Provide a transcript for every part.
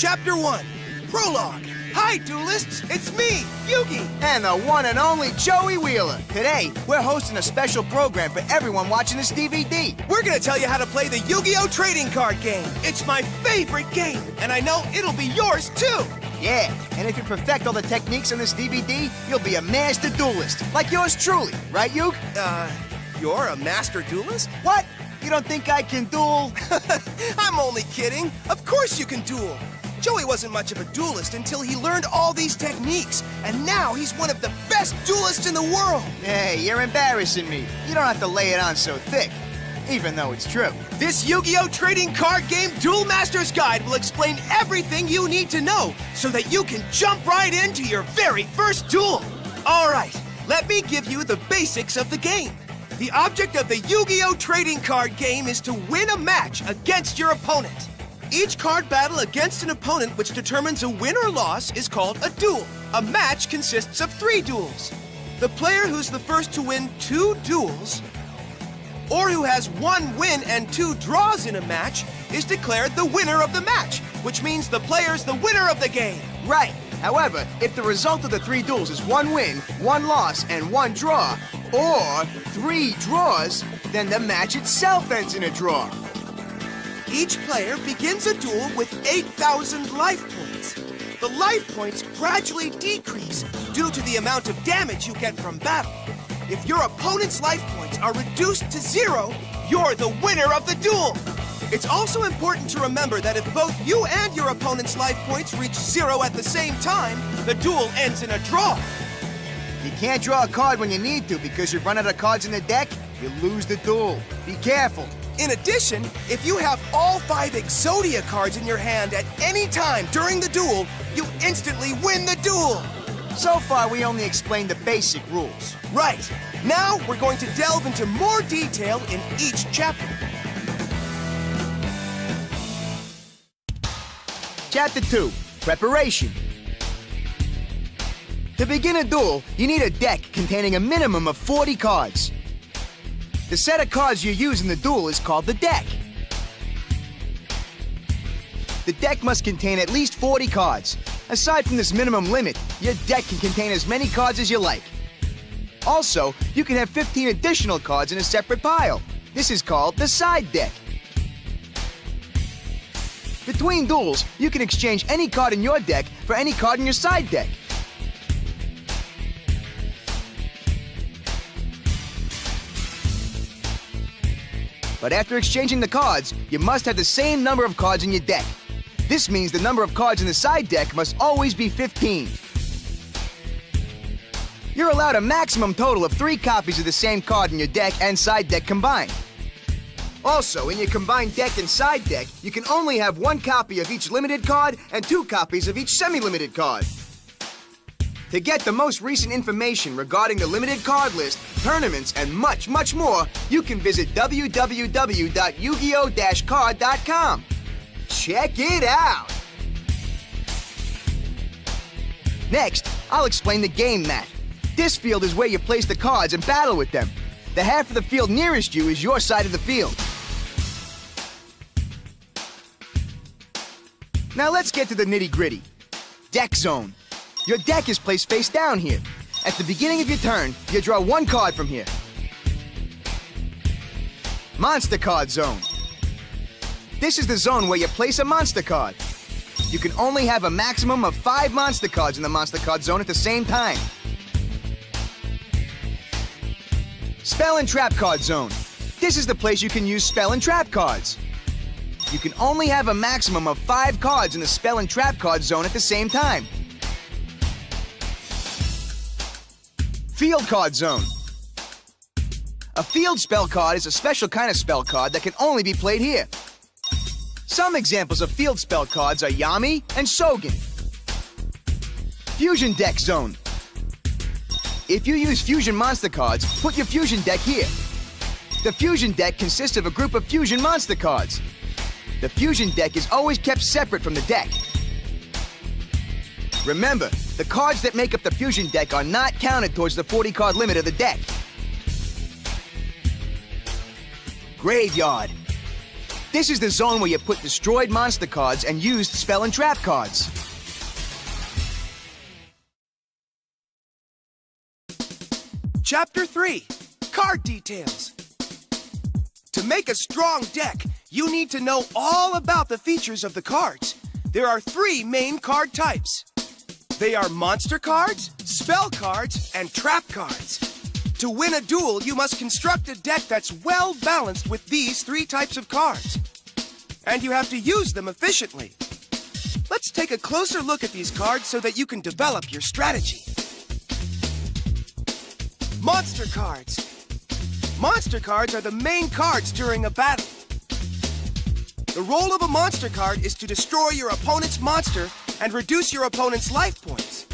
Chapter 1, Prologue. Hi, duelists! It's me, Yugi! And the one and only Joey Wheeler. Today, we're hosting a special program for everyone watching this DVD. We're gonna tell you how to play the Yu-Gi-Oh! Trading Card Game. It's my favorite game, and I know it'll be yours, too! Yeah, and if you perfect all the techniques in this DVD, you'll be a master duelist, like yours truly, right, Yug? You're a master duelist? What? You don't think I can duel? I'm only kidding. Of course you can duel. Joey wasn't much of a duelist until he learned all these techniques, and now he's one of the best duelists in the world. Hey, you're embarrassing me. You don't have to lay it on so thick, even though it's true. This Yu-Gi-Oh! Trading Card Game Duel Master's Guide will explain everything you need to know so that you can jump right into your very first duel. All right, let me give you the basics of the game. The object of the Yu-Gi-Oh! Trading Card Game is to win a match against your opponent. Each card battle against an opponent which determines a win or loss is called a duel. A match consists of 3 duels. The player who's the first to win 2 duels, or who has 1 win and 2 draws in a match, is declared the winner of the match, which means the player's the winner of the game. Right. However, if the result of the 3 duels is 1 win, 1 loss, and 1 draw, or 3 draws, then the match itself ends in a draw. Each player begins a duel with 8,000 life points. The life points gradually decrease due to the amount of damage you get from battle. If your opponent's life points are reduced to 0, you're the winner of the duel. It's also important to remember that if both you and your opponent's life points reach 0 at the same time, the duel ends in a draw. You can't draw a card when you need to because you've run out of cards in the deck, you lose the duel. Be careful. In addition, if you have all 5 Exodia cards in your hand at any time during the duel, you instantly win the duel. So far, we only explained the basic rules. Right. Now, we're going to delve into more detail in each chapter. Chapter 2, Preparation. To begin a duel, you need a deck containing a minimum of 40 cards. The set of cards you use in the duel is called the deck. The deck must contain at least 40 cards. Aside from this minimum limit, your deck can contain as many cards as you like. Also, you can have 15 additional cards in a separate pile. This is called the side deck. Between duels, you can exchange any card in your deck for any card in your side deck. But after exchanging the cards, you must have the same number of cards in your deck. This means the number of cards in the side deck must always be 15. You're allowed a maximum total of 3 copies of the same card in your deck and side deck combined. Also, in your combined deck and side deck, you can only have 1 copy of each limited card and 2 copies of each semi-limited card. To get the most recent information regarding the limited card list, tournaments, and much, much more, you can visit www.yugioh-card.com. Check it out! Next, I'll explain the game mat. This field is where you place the cards and battle with them. The half of the field nearest you is your side of the field. Now let's get to the nitty-gritty. Deck zone. Your deck is placed face down here. At the beginning of your turn, you draw 1 card from here. Monster card zone. This is the zone where you place a monster card. You can only have a maximum of 5 monster cards in the monster card zone at the same time. Spell and trap card zone. This is the place you can use spell and trap cards. You can only have a maximum of 5 cards in the spell and trap card zone at the same time. Field card zone. A field spell card is a special kind of spell card that can only be played here. Some examples of field spell cards are Yami and Sogen. Fusion deck zone. If you use fusion monster cards, put your fusion deck here. The fusion deck consists of a group of fusion monster cards. The fusion deck is always kept separate from the deck. Remember, the cards that make up the fusion deck are not counted towards the 40-card limit of the deck. Graveyard. This is the zone where you put destroyed monster cards and used spell and trap cards. Chapter 3, Card Details. To make a strong deck, you need to know all about the features of the cards. There are 3 main card types. They are monster cards, spell cards, and trap cards. To win a duel, you must construct a deck that's well balanced with these 3 types of cards. And you have to use them efficiently. Let's take a closer look at these cards so that you can develop your strategy. Monster cards. Monster cards are the main cards during a battle. The role of a monster card is to destroy your opponent's monster and reduce your opponent's life points.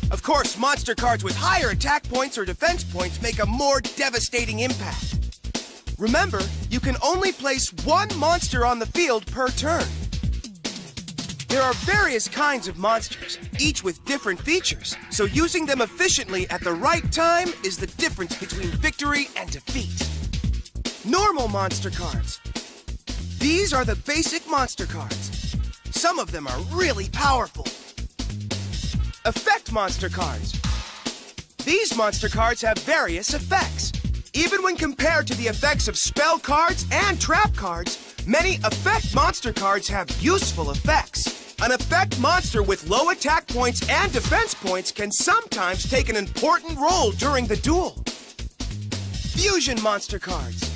Of course, monster cards with higher attack points or defense points make a more devastating impact. Remember, you can only place 1 monster on the field per turn. There are various kinds of monsters, each with different features, so using them efficiently at the right time is the difference between victory and defeat. Normal monster cards. These are the basic monster cards. Some of them are really powerful. Effect monster cards. These monster cards have various effects. Even when compared to the effects of spell cards and trap cards, many effect monster cards have useful effects. An effect monster with low attack points and defense points can sometimes take an important role during the duel. Fusion monster cards.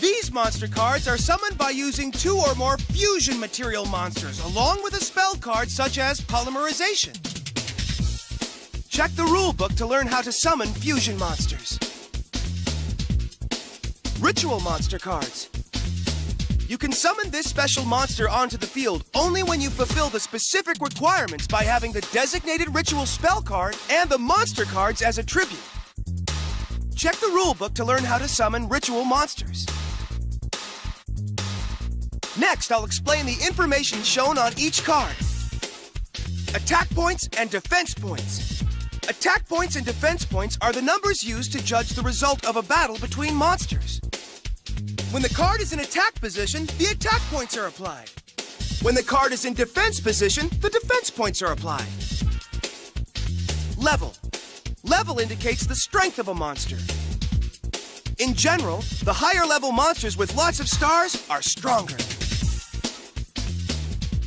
These monster cards are summoned by using 2 or more fusion material monsters, along with a spell card such as polymerization. Check the rulebook to learn how to summon fusion monsters. Ritual monster cards. You can summon this special monster onto the field only when you fulfill the specific requirements by having the designated ritual spell card and the monster cards as a tribute. Check the rulebook to learn how to summon ritual monsters. Next, I'll explain the information shown on each card. Attack points and defense points. Attack points and defense points are the numbers used to judge the result of a battle between monsters. When the card is in attack position, the attack points are applied. When the card is in defense position, the defense points are applied. Level. Level indicates the strength of a monster. In general, the higher level monsters with lots of stars are stronger.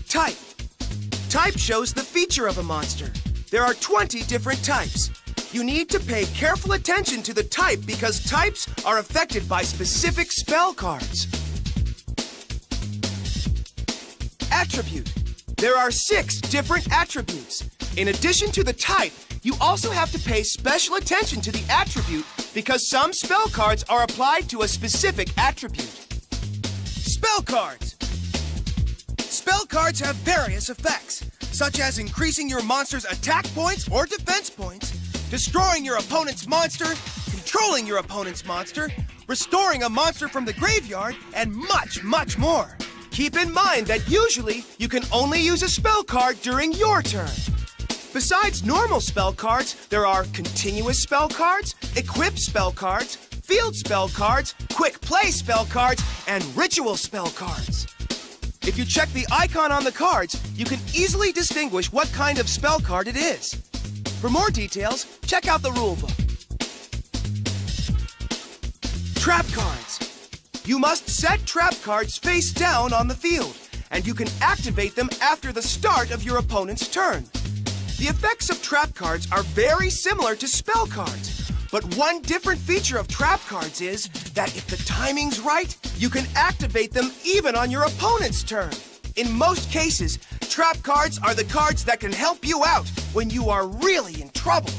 Type. Type shows the feature of a monster. There are 20 different types. You need to pay careful attention to the type because types are affected by specific spell cards. Attribute. There are 6 different attributes. In addition to the type, you also have to pay special attention to the attribute because some spell cards are applied to a specific attribute. Spell cards. Spell cards have various effects, such as increasing your monster's attack points or defense points, destroying your opponent's monster, controlling your opponent's monster, restoring a monster from the graveyard, and much, much more. Keep in mind that usually you can only use a spell card during your turn. Besides normal spell cards, there are continuous spell cards, equip spell cards, field spell cards, quick play spell cards, and ritual spell cards. If you check the icon on the cards, you can easily distinguish what kind of spell card it is. For more details, check out the rulebook. Trap cards. You must set trap cards face down on the field, and you can activate them after the start of your opponent's turn. The effects of trap cards are very similar to spell cards, but one different feature of trap cards is that if the timing's right, you can activate them even on your opponent's turn. In most cases, trap cards are the cards that can help you out when you are really in trouble.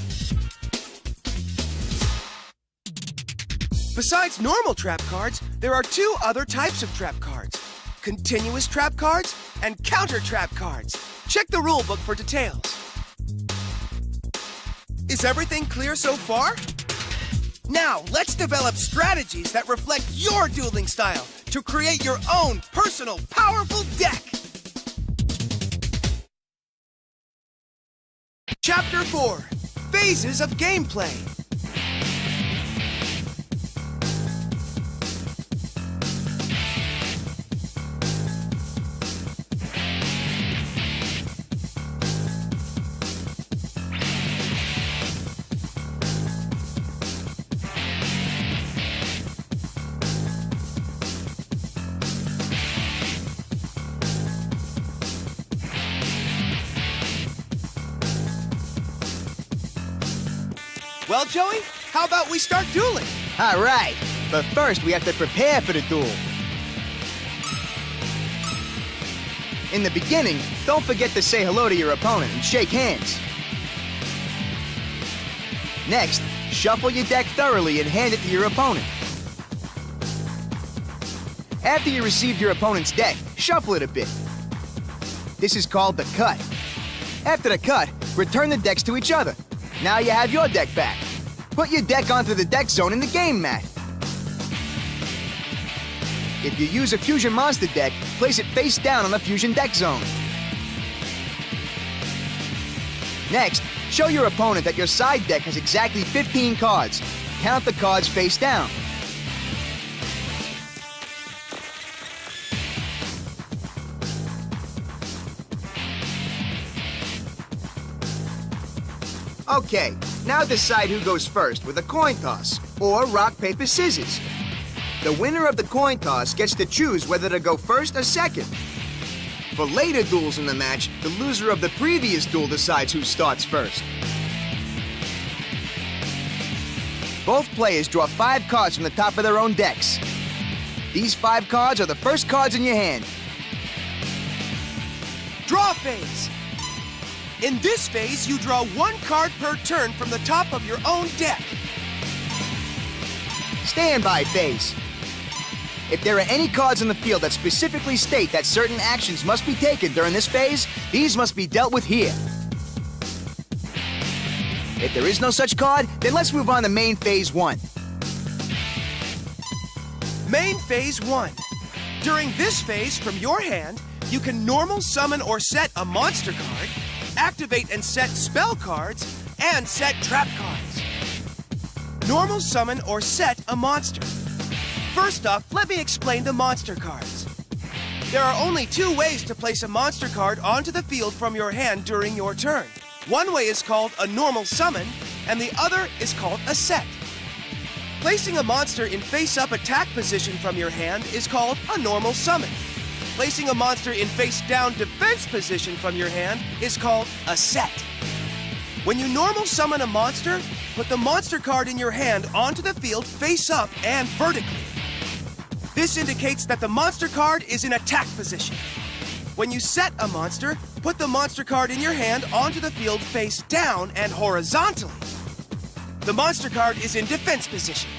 Besides normal trap cards, there are 2 other types of trap cards: continuous trap cards and counter trap cards. Check the rulebook for details. Is everything clear so far? Now, let's develop strategies that reflect your dueling style to create your own personal, powerful deck. Chapter 4, Phases of Gameplay. Well, Joey, how about we start dueling? All right, but first we have to prepare for the duel. In the beginning, don't forget to say hello to your opponent and shake hands. Next, shuffle your deck thoroughly and hand it to your opponent. After you receive your opponent's deck, shuffle it a bit. This is called the cut. After the cut, return the decks to each other. Now you have your deck back. Put your deck onto the deck zone in the game mat. If you use a Fusion Monster deck, place it face down on the Fusion deck zone. Next, show your opponent that your side deck has exactly 15 cards. Count the cards face down. Okay, now decide who goes first with a coin toss, or rock, paper, scissors. The winner of the coin toss gets to choose whether to go first or second. For later duels in the match, the loser of the previous duel decides who starts first. Both players draw 5 cards from the top of their own decks. These 5 cards are the first cards in your hand. Draw phase. In this phase, you draw 1 card per turn from the top of your own deck. Standby phase. If there are any cards in the field that specifically state that certain actions must be taken during this phase, these must be dealt with here. If there is no such card, then let's move on to Main Phase 1. Main Phase 1. During this phase, from your hand, you can normal summon or set a monster card, activate and set spell cards, and set trap cards. Normal summon or set a monster. First off, let me explain the monster cards. There are only 2 ways to place a monster card onto the field from your hand during your turn. One way is called a normal summon, and the other is called a set. Placing a monster in face-up attack position from your hand is called a normal summon. Placing a monster in face-down defense position from your hand is called a set. When you normal summon a monster, put the monster card in your hand onto the field face-up and vertically. This indicates that the monster card is in attack position. When you set a monster, put the monster card in your hand onto the field face down and horizontally. The monster card is in defense position.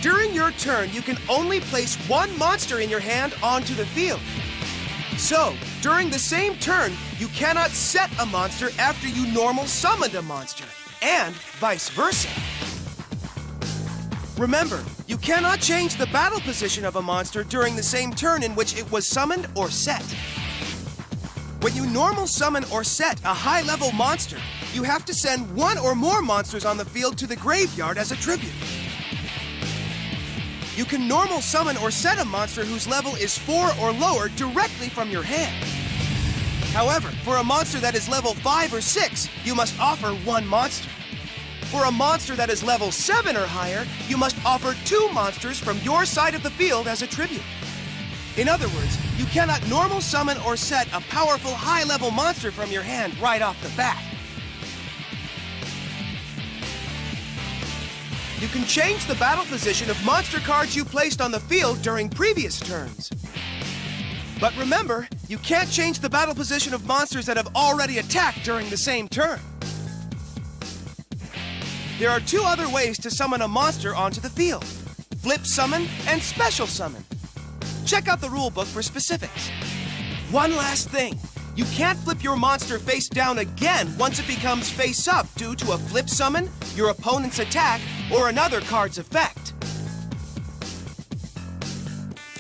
During your turn, you can only place 1 monster in your hand onto the field. So, during the same turn, you cannot set a monster after you normal summoned a monster, and vice versa. Remember, you cannot change the battle position of a monster during the same turn in which it was summoned or set. When you normal summon or set a high-level monster, you have to send 1 or more monsters on the field to the graveyard as a tribute. You can normal summon or set a monster whose level is 4 or lower directly from your hand. However, for a monster that is level 5 or 6, you must offer 1 monster. For a monster that is level 7 or higher, you must offer 2 monsters from your side of the field as a tribute. In other words, you cannot normal summon or set a powerful high-level monster from your hand right off the bat. You can change the battle position of monster cards you placed on the field during previous turns. But remember, you can't change the battle position of monsters that have already attacked during the same turn. There are 2 other ways to summon a monster onto the field: flip summon and special summon. Check out the rulebook for specifics. One last thing. You can't flip your monster face down again once it becomes face up due to a flip summon, your opponent's attack, or another card's effect.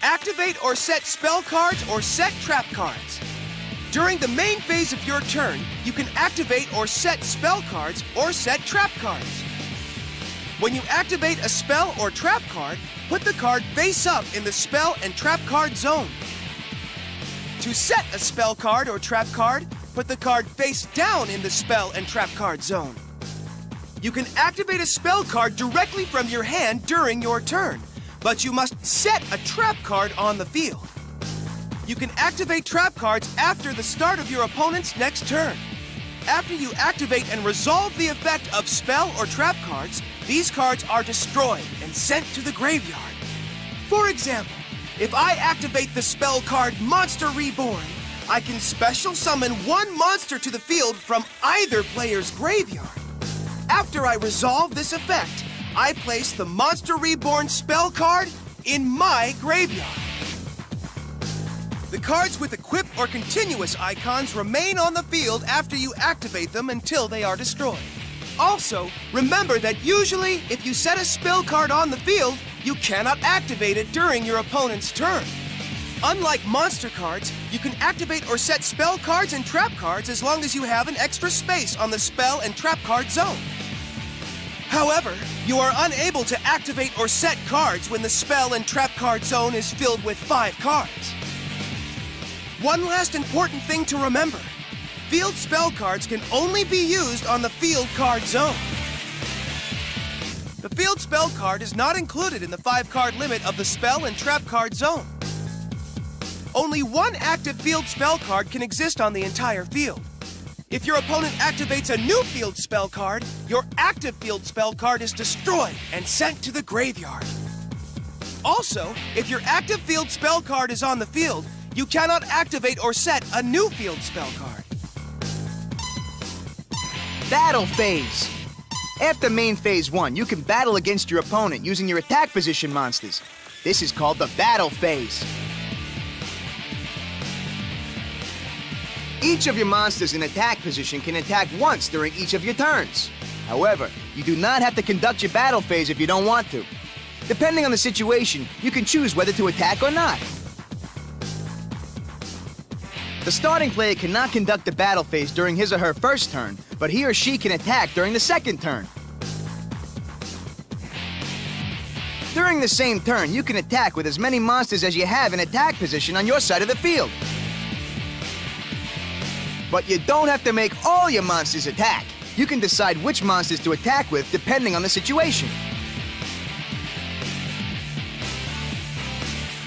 Activate or set spell cards or set trap cards. During the main phase of your turn, you can activate or set spell cards or set trap cards. When you activate a spell or trap card, put the card face up in the spell and trap card zone. To set a spell card or trap card, put the card face down in the spell and trap card zone. You can activate a spell card directly from your hand during your turn, but you must set a trap card on the field. You can activate trap cards after the start of your opponent's next turn. After you activate and resolve the effect of spell or trap cards, these cards are destroyed and sent to the graveyard. For example, if I activate the spell card Monster Reborn, I can special summon one monster to the field from either player's graveyard. After I resolve this effect, I place the Monster Reborn spell card in my graveyard. The cards with equip or continuous icons remain on the field after you activate them until they are destroyed. Also, remember that usually, if you set a spell card on the field, you cannot activate it during your opponent's turn. Unlike monster cards, you can activate or set spell cards and trap cards as long as you have an extra space on the spell and trap card zone. However, you are unable to activate or set cards when the spell and trap card zone is filled with 5 cards. One last important thing to remember. Field spell cards can only be used on the field card zone. The field spell card is not included in the 5-card limit of the spell and trap card zone. Only one active field spell card can exist on the entire field. If your opponent activates a new field spell card, your active field spell card is destroyed and sent to the graveyard. Also, if your active field spell card is on the field, you cannot activate or set a new field spell card. Battle Phase. After main phase 1, you can battle against your opponent using your attack position monsters. This is called the Battle Phase. Each of your monsters in attack position can attack once during each of your turns. However, you do not have to conduct your battle phase if you don't want to. Depending on the situation, you can choose whether to attack or not. The starting player cannot conduct the battle phase during his or her first turn, but he or she can attack during the second turn. During the same turn, you can attack with as many monsters as you have in attack position on your side of the field. But you don't have to make all your monsters attack. You can decide which monsters to attack with depending on the situation.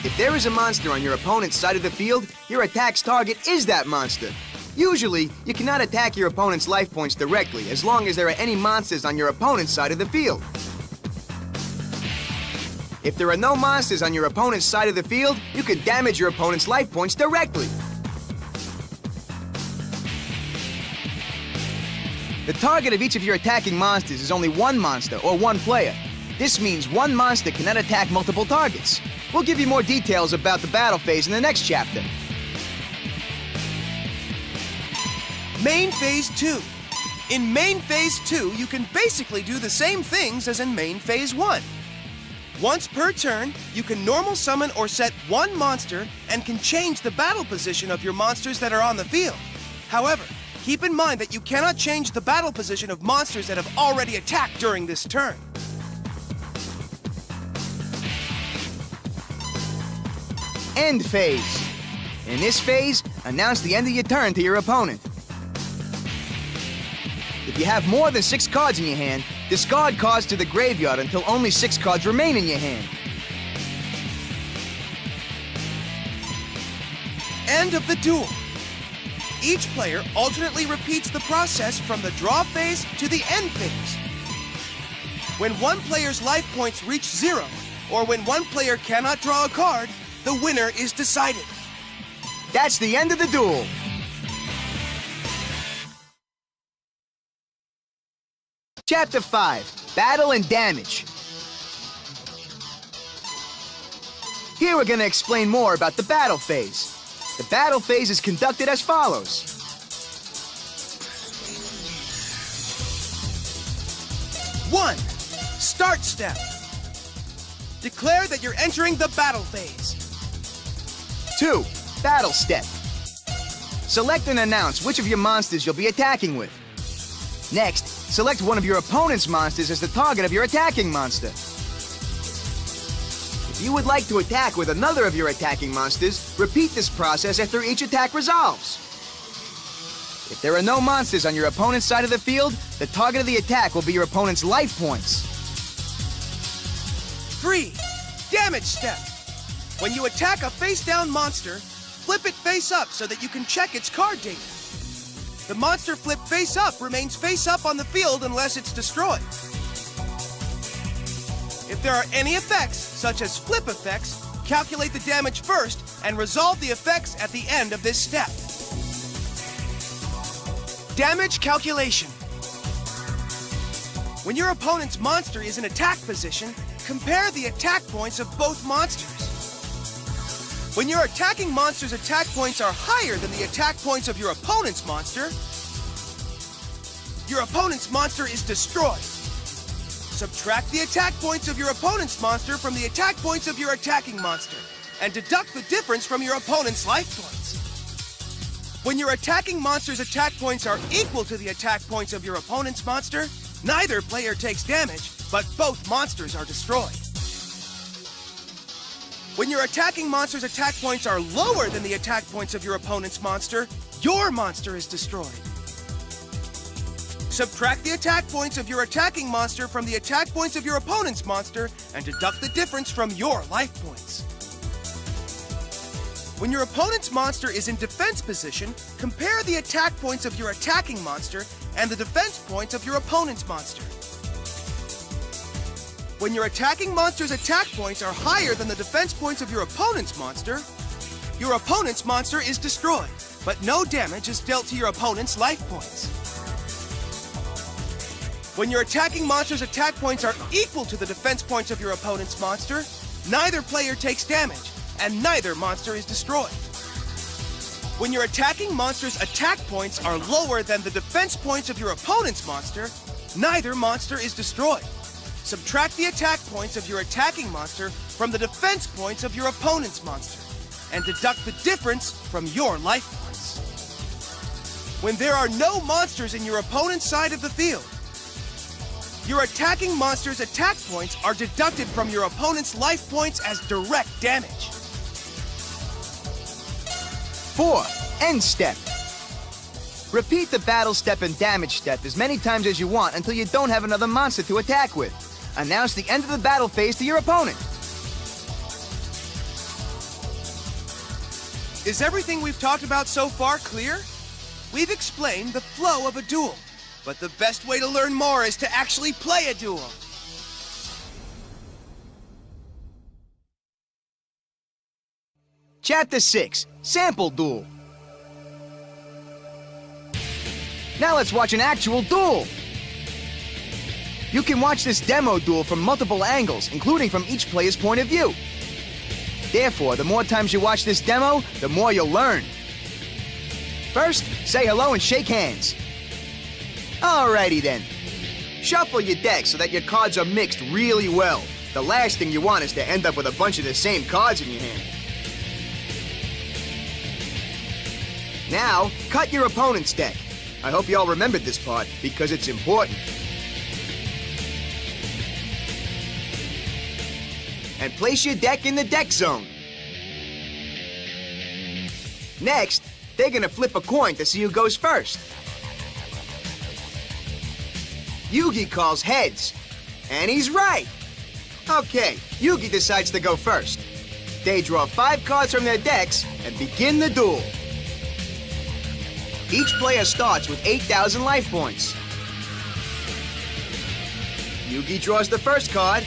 If there is a monster on your opponent's side of the field, your attack's target is that monster. Usually, you cannot attack your opponent's life points directly as long as there are any monsters on your opponent's side of the field. If there are no monsters on your opponent's side of the field, you can damage your opponent's life points directly. The target of each of your attacking monsters is only one monster or one player. This means one monster cannot attack multiple targets. We'll give you more details about the battle phase in the next chapter. Main Phase 2. In Main Phase 2, you can basically do the same things as in Main Phase 1. Once per turn, you can normal summon or set one monster and can change the battle position of your monsters that are on the field. However, keep in mind that you cannot change the battle position of monsters that have already attacked during this turn. End Phase. In this phase, announce the end of your turn to your opponent. If you have more than 6 cards in your hand, discard cards to the graveyard until only 6 cards remain in your hand. End of the duel. Each player alternately repeats the process from the draw phase to the end phase. When one player's life points reach 0, or when one player cannot draw a card, the winner is decided. That's the end of the duel. Chapter 5, Battle and Damage. Here we're going to explain more about the battle phase. The battle phase is conducted as follows. One, start step. Declare that you're entering the battle phase. 2, battle step. Select and announce which of your monsters you'll be attacking with. Next, select one of your opponent's monsters as the target of your attacking monster. If you would like to attack with another of your attacking monsters, repeat this process after each attack resolves. If there are no monsters on your opponent's side of the field, the target of the attack will be your opponent's life points. 3, damage step. When you attack a face-down monster, flip it face up so that you can check its card data. The monster flipped face up remains face up on the field unless it's destroyed. If there are any effects, such as flip effects, calculate the damage first and resolve the effects at the end of this step. Damage calculation. When your opponent's monster is in attack position, compare the attack points of both monsters. When your attacking monster's attack points are higher than the attack points of your opponent's monster is destroyed. Subtract the attack points of your opponent's monster from the attack points of your attacking monster, and deduct the difference from your opponent's life points. When your attacking monster's attack points are equal to the attack points of your opponent's monster, neither player takes damage, but both monsters are destroyed. When your attacking monster's attack points are lower than the attack points of your opponent's monster, your monster is destroyed. Subtract the attack points of your attacking monster from the attack points of your opponent's monster and deduct the difference from your life points. When your opponent's monster is in defense position, compare the attack points of your attacking monster and the defense points of your opponent's monster. When your attacking monster's attack points are higher than the defense points of your opponent's monster is destroyed, but no damage is dealt to your opponent's life points. When your attacking monster's attack points are equal to the defense points of your opponent's monster, neither player takes damage, and neither monster is destroyed. When your attacking monster's attack points are lower than the defense points of your opponent's monster, neither monster is destroyed. Subtract the attack points of your attacking monster from the defense points of your opponent's monster, and deduct the difference from your life points. When there are no monsters in your opponent's side of the field, your attacking monster's attack points are deducted from your opponent's life points as direct damage. 4. End step. Repeat the battle step and damage step as many times as you want until you don't have another monster to attack with. Announce the end of the battle phase to your opponent. Is everything we've talked about so far clear? We've explained the flow of a duel, but the best way to learn more is to actually play a duel. Chapter 6, Sample Duel. Now let's watch an actual duel. You can watch this demo duel from multiple angles, including from each player's point of view. Therefore, the more times you watch this demo, the more you'll learn. First, say hello and shake hands. Alrighty then. Shuffle your deck so that your cards are mixed really well. The last thing you want is to end up with a bunch of the same cards in your hand. Now, cut your opponent's deck. I hope you all remembered this part, because it's important. And place your deck in the deck zone. Next, they're gonna flip a coin to see who goes first. Yugi calls heads, and he's right. Okay, Yugi decides to go first. They draw 5 cards from their decks and begin the duel. Each player starts with 8,000 life points. Yugi draws the first card.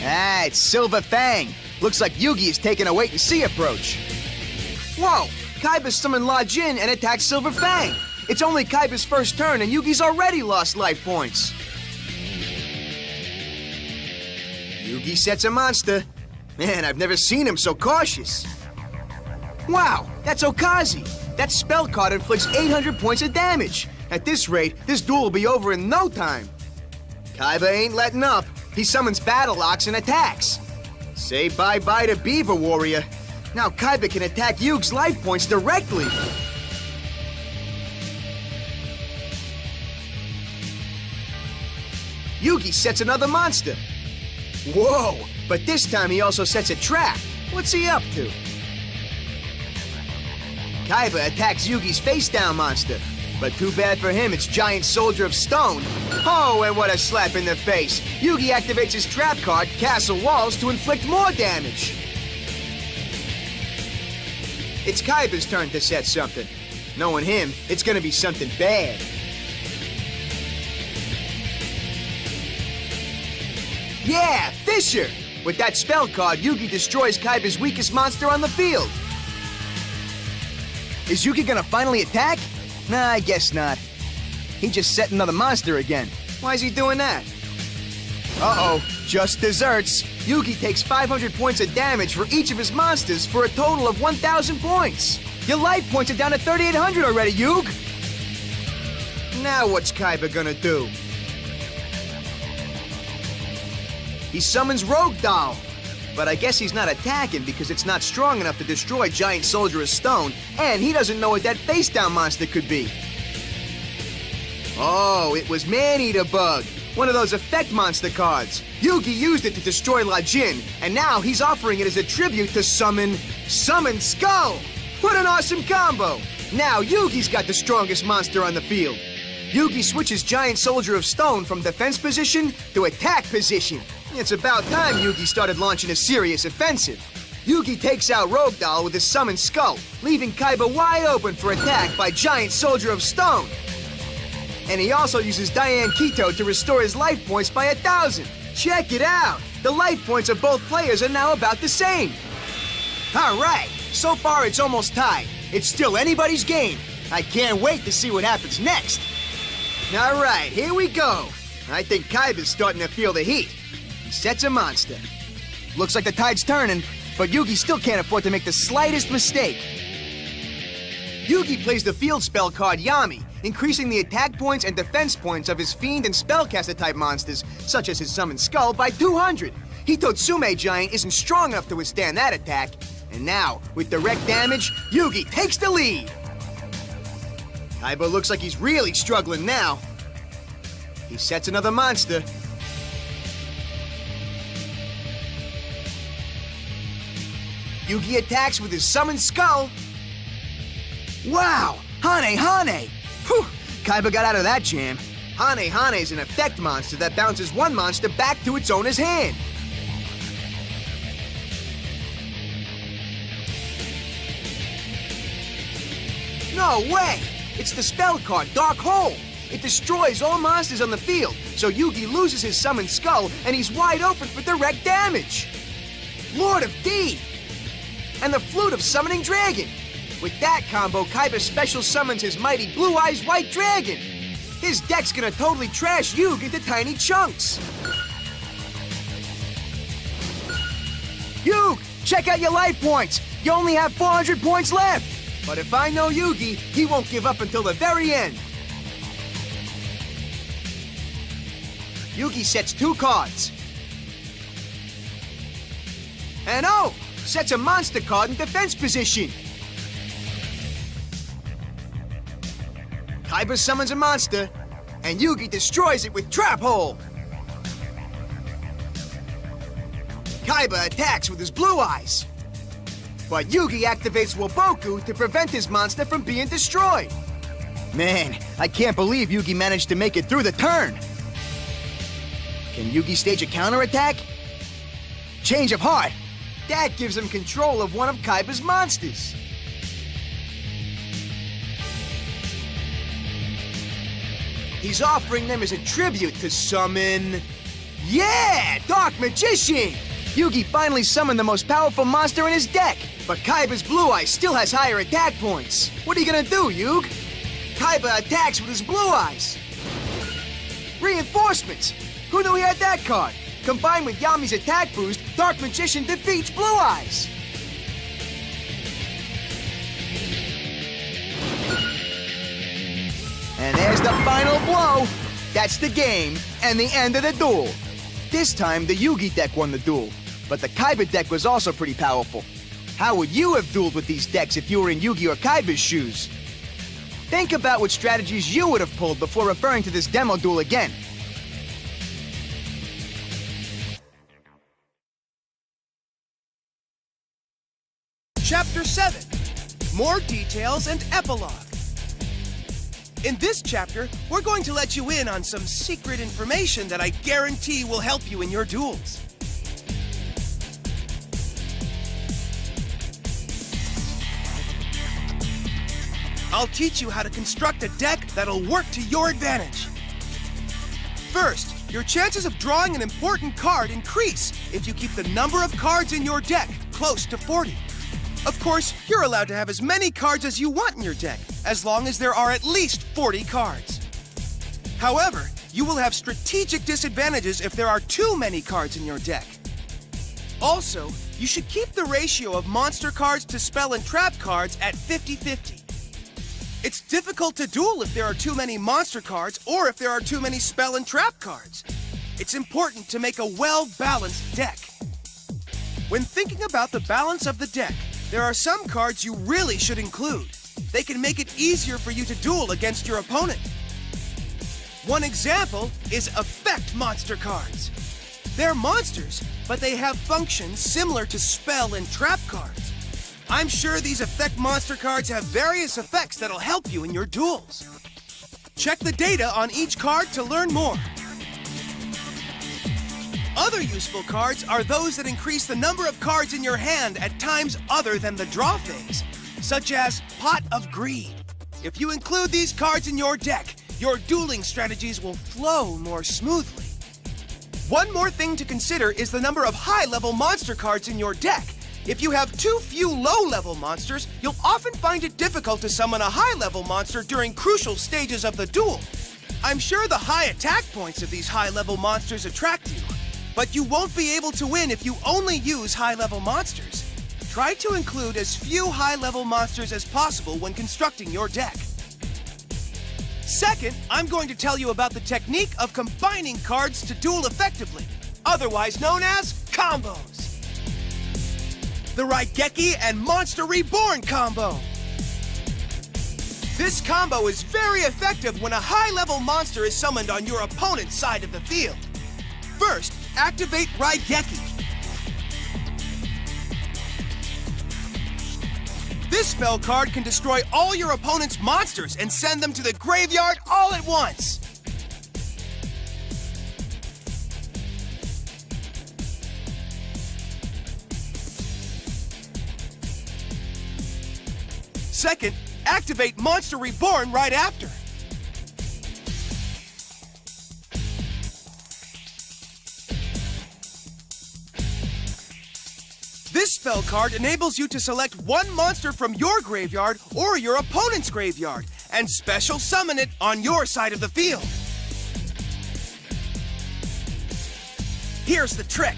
Ah, it's Silver Fang. Looks like Yugi is taking a wait-and-see approach. Whoa! Kaiba summoned La Jin and attacked Silver Fang. It's only Kaiba's first turn and Yugi's already lost life points. Yugi sets a monster. Man, I've never seen him so cautious. Wow, that's Okazi. That spell card inflicts 800 points of damage. At this rate, this duel will be over in no time. Kaiba ain't letting up. He summons Battle Ox and attacks. Say bye-bye to Beaver Warrior. Now Kaiba can attack Yugi's life points directly. Yugi sets another monster. Whoa, but this time he also sets a trap. What's he up to? Kaiba attacks Yugi's face-down monster. But too bad for him, it's Giant Soldier of Stone. Oh, and what a slap in the face. Yugi activates his trap card, Castle Walls, to inflict more damage. It's Kaiba's turn to set something. Knowing him, it's gonna be something bad. Yeah, Fisher! With that spell card, Yugi destroys Kaiba's weakest monster on the field. Is Yugi gonna finally attack? Nah, I guess not. He just set another monster again. Why is he doing that? Uh-oh, just desserts. Yugi takes 500 points of damage for each of his monsters for a total of 1,000 points. Your life points are down to 3,800 already, Yug. Now what's Kaiba gonna do? He summons Rogue Doll. But I guess he's not attacking because it's not strong enough to destroy Giant Soldier of Stone, and he doesn't know what that face-down monster could be. Oh, it was Man-Eater Bug, one of those effect monster cards. Yugi used it to destroy La Jin, and now he's offering it as a tribute to Summon Skull! What an awesome combo! Now Yugi's got the strongest monster on the field. Yugi switches Giant Soldier of Stone from defense position to attack position. It's about time Yugi started launching a serious offensive. Yugi takes out Rogue Doll with his Summon Skull, leaving Kaiba wide open for attack by Giant Soldier of Stone. And he also uses Diane Keto to restore his life points by 1,000. Check it out! The life points of both players are now about the same. All right, so far it's almost tied. It's still anybody's game. I can't wait to see what happens next. All right, here we go. I think Kaiba's starting to feel the heat. He sets a monster. Looks like the tide's turning, but Yugi still can't afford to make the slightest mistake. Yugi plays the field spell card Yami, increasing the attack points and defense points of his Fiend and Spellcaster-type monsters, such as his Summon Skull, by 200. Hitotsume Giant isn't strong enough to withstand that attack. And now, with direct damage, Yugi takes the lead. Kaiba looks like he's really struggling now. He sets another monster. Yugi attacks with his Summon Skull. Wow! Hane Hane! Whew! Kaiba got out of that jam. Hane Hane is an effect monster that bounces one monster back to its owner's hand. No way! It's the spell card, Dark Hole. It destroys all monsters on the field, so Yugi loses his Summon Skull and he's wide open for direct damage. Lord of D! And the Flute of Summoning Dragon. With that combo, Kaiba special summons his mighty Blue Eyes White Dragon. His deck's gonna totally trash Yug into tiny chunks. Yug, check out your life points. You only have 400 points left. But if I know Yugi, he won't give up until the very end. Yugi sets 2 cards. And oh, sets a monster card in defense position. Kaiba summons a monster, and Yugi destroys it with Trap Hole. Kaiba attacks with his Blue Eyes. But Yugi activates Waboku to prevent his monster from being destroyed. Man, I can't believe Yugi managed to make it through the turn. Can Yugi stage a counterattack? Change of heart. That gives him control of one of Kaiba's monsters. He's offering them as a tribute to summon... Yeah! Dark Magician! Yugi finally summoned the most powerful monster in his deck, but Kaiba's Blue Eyes still has higher attack points. What are you gonna do, Yug? Kaiba attacks with his Blue Eyes. Reinforcements! Who knew he had that card? Combined with Yami's attack boost, Dark Magician defeats Blue Eyes. And there's the final blow. That's the game and the end of the duel. This time, the Yugi deck won the duel, but the Kaiba deck was also pretty powerful. How would you have dueled with these decks if you were in Yugi or Kaiba's shoes? Think about what strategies you would have pulled before referring to this demo duel again. Chapter 7. More details and epilogue. In this chapter, we're going to let you in on some secret information that I guarantee will help you in your duels. I'll teach you how to construct a deck that'll work to your advantage. First, your chances of drawing an important card increase if you keep the number of cards in your deck close to 40. Of course, you're allowed to have as many cards as you want in your deck, as long as there are at least 40 cards. However, you will have strategic disadvantages if there are too many cards in your deck. Also, you should keep the ratio of monster cards to spell and trap cards at 50-50. It's difficult to duel if there are too many monster cards or if there are too many spell and trap cards. It's important to make a well-balanced deck. When thinking about the balance of the deck, there are some cards you really should include. They can make it easier for you to duel against your opponent. One example is effect monster cards. They're monsters, but they have functions similar to spell and trap cards. I'm sure these effect monster cards have various effects that'll help you in your duels. Check the data on each card to learn more. Other useful cards are those that increase the number of cards in your hand at times other than the draw phase, such as Pot of Greed. If you include these cards in your deck, your dueling strategies will flow more smoothly. One more thing to consider is the number of high-level monster cards in your deck. If you have too few low-level monsters, you'll often find it difficult to summon a high-level monster during crucial stages of the duel. I'm sure the high attack points of these high-level monsters attract you, but you won't be able to win if you only use high-level monsters. Try to include as few high-level monsters as possible when constructing your deck. Second, I'm going to tell you about the technique of combining cards to duel effectively, otherwise known as combos. The Raigeki and Monster Reborn combo. This combo is very effective when a high-level monster is summoned on your opponent's side of the field. First, activate Raigeki. This spell card can destroy all your opponent's monsters and send them to the graveyard all at once. Second, activate Monster Reborn right after. This spell card enables you to select one monster from your graveyard or your opponent's graveyard and special summon it on your side of the field. Here's the trick.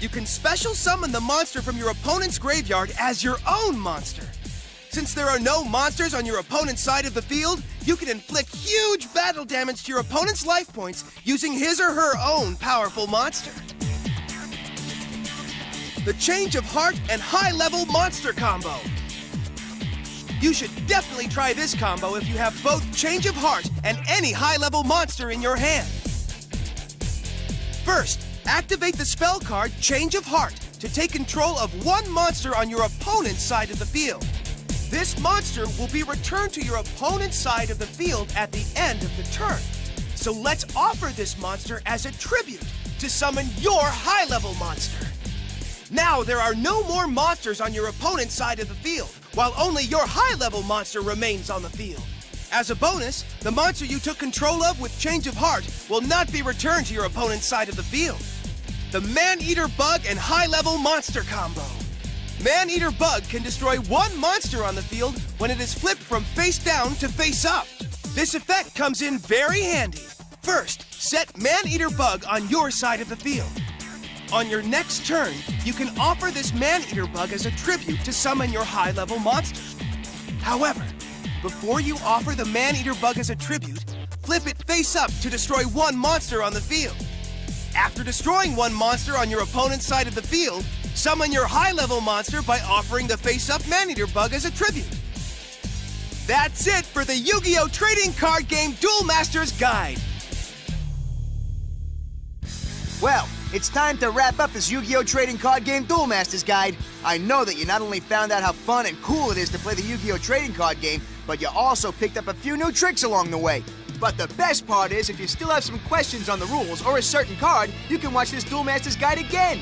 You can special summon the monster from your opponent's graveyard as your own monster. Since there are no monsters on your opponent's side of the field, you can inflict huge battle damage to your opponent's life points using his or her own powerful monster. The Change of Heart and High-Level Monster Combo. You should definitely try this combo if you have both Change of Heart and any high-level monster in your hand. First, activate the spell card Change of Heart to take control of one monster on your opponent's side of the field. This monster will be returned to your opponent's side of the field at the end of the turn. So let's offer this monster as a tribute to summon your high-level monster. Now there are no more monsters on your opponent's side of the field, while only your high-level monster remains on the field. As a bonus, the monster you took control of with Change of Heart will not be returned to your opponent's side of the field. The Man-Eater Bug and High-Level Monster Combo. Man-Eater Bug can destroy one monster on the field when it is flipped from face down to face up. This effect comes in very handy. First, set Man-Eater Bug on your side of the field. On your next turn, you can offer this Man-Eater Bug as a tribute to summon your high-level monster. However, before you offer the Man-Eater Bug as a tribute, flip it face up to destroy one monster on the field. After destroying one monster on your opponent's side of the field, summon your high-level monster by offering the face-up Man-Eater Bug as a tribute. That's it for the Yu-Gi-Oh! Trading Card Game Duel Masters Guide. Well, it's time to wrap up this Yu-Gi-Oh! Trading Card Game Duel Masters Guide. I know that you not only found out how fun and cool it is to play the Yu-Gi-Oh! Trading Card Game, but you also picked up a few new tricks along the way. But the best part is, if you still have some questions on the rules or a certain card, you can watch this Duel Masters Guide again.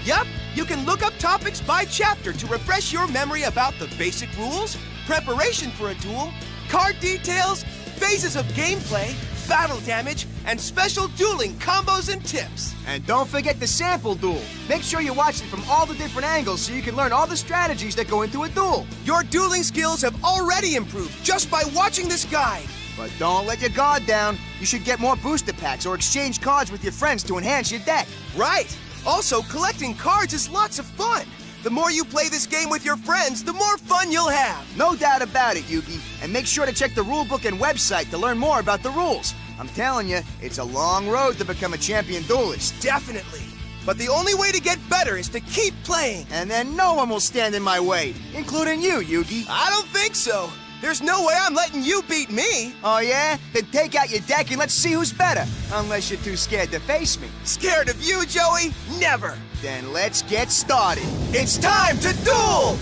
Yup, you can look up topics by chapter to refresh your memory about the basic rules, preparation for a duel, card details, phases of gameplay, battle damage, and special dueling combos and tips. And don't forget the sample duel. Make sure you watch it from all the different angles so you can learn all the strategies that go into a duel. Your dueling skills have already improved just by watching this guide. But don't let your guard down. You should get more booster packs or exchange cards with your friends to enhance your deck. Right. Also, collecting cards is lots of fun. The more you play this game with your friends, the more fun you'll have. No doubt about it, Yugi. And make sure to check the rulebook and website to learn more about the rules. I'm telling you, it's a long road to become a champion duelist. Definitely. But the only way to get better is to keep playing. And then no one will stand in my way, including you, Yugi. I don't think so. There's no way I'm letting you beat me. Oh, yeah? Then take out your deck and let's see who's better. Unless you're too scared to face me. Scared of you, Joey? Never. Then let's get started. It's time to duel!